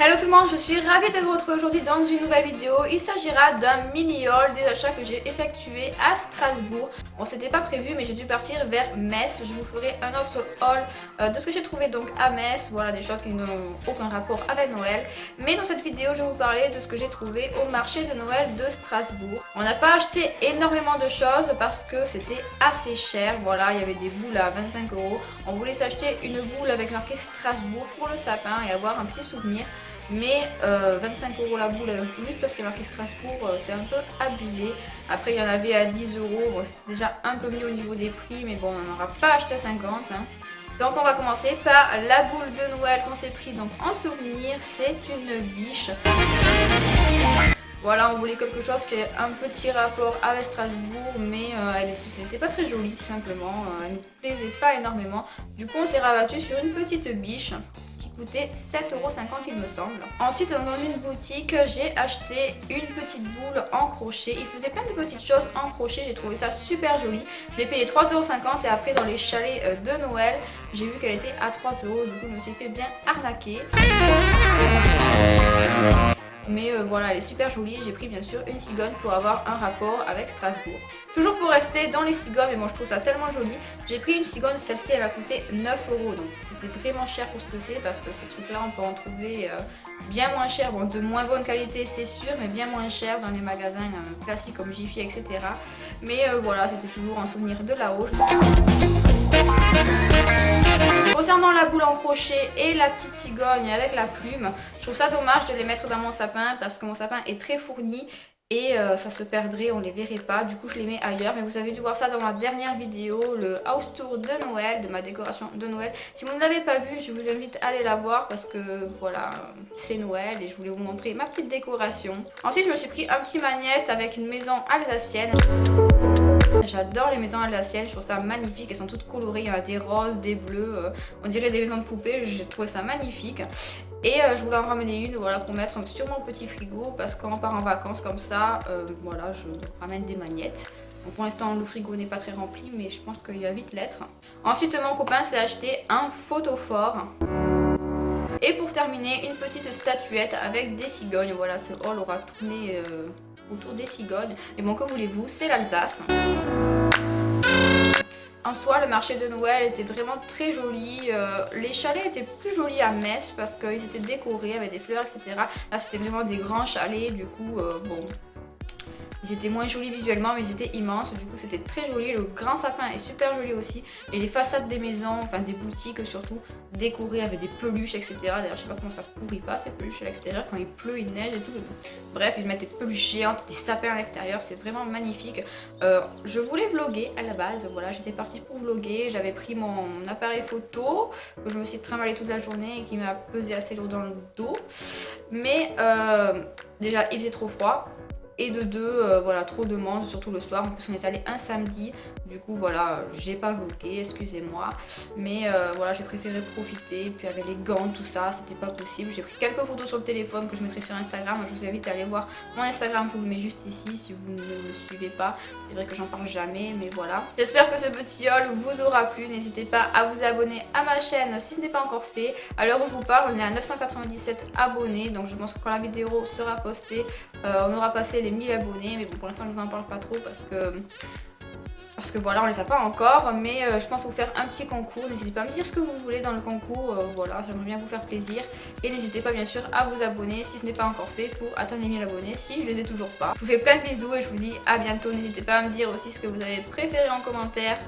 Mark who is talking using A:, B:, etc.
A: Hello tout le monde, je suis ravie de vous retrouver aujourd'hui dans une nouvelle vidéo. Il s'agira d'un mini haul des achats que j'ai effectués à Strasbourg. Bon, c'était pas prévu mais j'ai dû partir vers Metz. Je vous ferai un autre haul de ce que j'ai trouvé donc à Metz. Voilà, des choses qui n'ont aucun rapport avec Noël. Mais dans cette vidéo, je vais vous parler de ce que j'ai trouvé au marché de Noël de Strasbourg. On n'a pas acheté énormément de choses parce que c'était assez cher. Voilà, il y avait des boules à 25 €. On voulait s'acheter une boule avec marqué Strasbourg pour le sapin et avoir un petit souvenir. Mais 25 € la boule, juste parce qu'il y a marqué Strasbourg, c'est un peu abusé. Après, il y en avait à 10 €. Bon, c'était déjà un peu mieux au niveau des prix, mais bon, on n'aura pas acheté à 50 hein. Donc, on va commencer par la boule de Noël qu'on s'est pris donc en souvenir. C'est une biche. Voilà, on voulait quelque chose qui ait un petit rapport avec Strasbourg, mais elle n'était pas très jolie tout simplement. Elle ne nous plaisait pas énormément. Du coup, on s'est rabattu sur une petite biche. Coûtait 7,50 € il me semble. Ensuite dans une boutique j'ai acheté une petite boule en crochet. Il faisait plein de petites choses en crochet, j'ai trouvé ça super joli. Je l'ai payé 3,50 € et après dans les chalets de Noël j'ai vu qu'elle était à 3 €. Du coup je me suis fait bien arnaquer. Mais voilà, elle est super jolie. J'ai pris bien sûr une cigogne pour avoir un rapport avec Strasbourg. Toujours pour rester dans les cigognes, mais moi je trouve ça tellement joli. J'ai pris une cigogne, celle-ci elle m'a coûté 9 €. Donc c'était vraiment cher pour ce que c'est parce que ces trucs là on peut en trouver bien moins cher. Bon, de moins bonne qualité c'est sûr, mais bien moins cher dans les magasins classiques comme Jiffy, etc. Mais voilà, c'était toujours un souvenir de là-haut. Concernant la boule en crochet et la petite cigogne avec la plume, je trouve ça dommage de les mettre dans mon sapin parce que mon sapin est très fourni et ça se perdrait, on les verrait pas. Du coup je les mets ailleurs, mais vous avez dû voir ça dans ma dernière vidéo, le house tour de Noël, de ma décoration de Noël. Si vous ne l'avez pas vue, je vous invite à aller la voir parce que voilà, c'est Noël et je voulais vous montrer ma petite décoration. Ensuite je me suis pris un petit magnète avec une maison alsacienne. J'adore les maisons alsaciennes, je trouve ça magnifique, elles sont toutes colorées, il y en a des roses, des bleus, on dirait des maisons de poupées, j'ai trouvé ça magnifique. Et je voulais en ramener une voilà, pour mettre sur mon petit frigo parce que quand on part en vacances comme ça, voilà, je ramène des magnettes. Donc pour l'instant le frigo n'est pas très rempli mais je pense qu'il va vite l'être. Ensuite mon copain s'est acheté un photophore. Et pour terminer, une petite statuette avec des cigognes. Voilà, ce haul aura tourné autour des cigognes. Mais bon, que voulez-vous, c'est l'Alsace. En soi, le marché de Noël était vraiment très joli. Les chalets étaient plus jolis à Metz parce qu'ils étaient décorés avec des fleurs, etc. Là, c'était vraiment des grands chalets. Du coup, bon... Ils étaient moins jolis visuellement mais ils étaient immenses, du coup c'était très joli, le grand sapin est super joli aussi et les façades des maisons, enfin des boutiques surtout, décorées avec des peluches etc. D'ailleurs je sais pas comment ça pourrit pas ces peluches à l'extérieur quand il pleut, il neige et tout. Bref ils mettent des peluches géantes, des sapins à l'extérieur, c'est vraiment magnifique. Je voulais vlogger à la base, voilà j'étais partie pour vlogger, j'avais pris mon appareil photo que je me suis trimballé toute la journée et qui m'a pesé assez lourd dans le dos. Mais déjà il faisait trop froid. Et de deux, voilà, trop de monde, surtout le soir. En plus, on est allé un samedi. Du coup, voilà, j'ai pas vlogué, excusez-moi. Mais voilà, j'ai préféré profiter. Puis avec les gants, tout ça, c'était pas possible. J'ai pris quelques photos sur le téléphone que je mettrai sur Instagram. Je vous invite à aller voir mon Instagram. Je vous le mets juste ici si vous ne me suivez pas. C'est vrai que j'en parle jamais, mais voilà. J'espère que ce petit haul vous aura plu. N'hésitez pas à vous abonner à ma chaîne si ce n'est pas encore fait. À l'heure où je vous parle, on est à 997 abonnés. Donc je pense que quand la vidéo sera postée, on aura passé les 1000 abonnés, mais bon pour l'instant je vous en parle pas trop parce que voilà on les a pas encore, mais je pense vous faire un petit concours. N'hésitez pas à me dire ce que vous voulez dans le concours, voilà j'aimerais bien vous faire plaisir et n'hésitez pas bien sûr à vous abonner si ce n'est pas encore fait pour atteindre les 1000 abonnés si je les ai toujours pas. Je vous fais plein de bisous et je vous dis à bientôt. N'hésitez pas à me dire aussi ce que vous avez préféré en commentaire.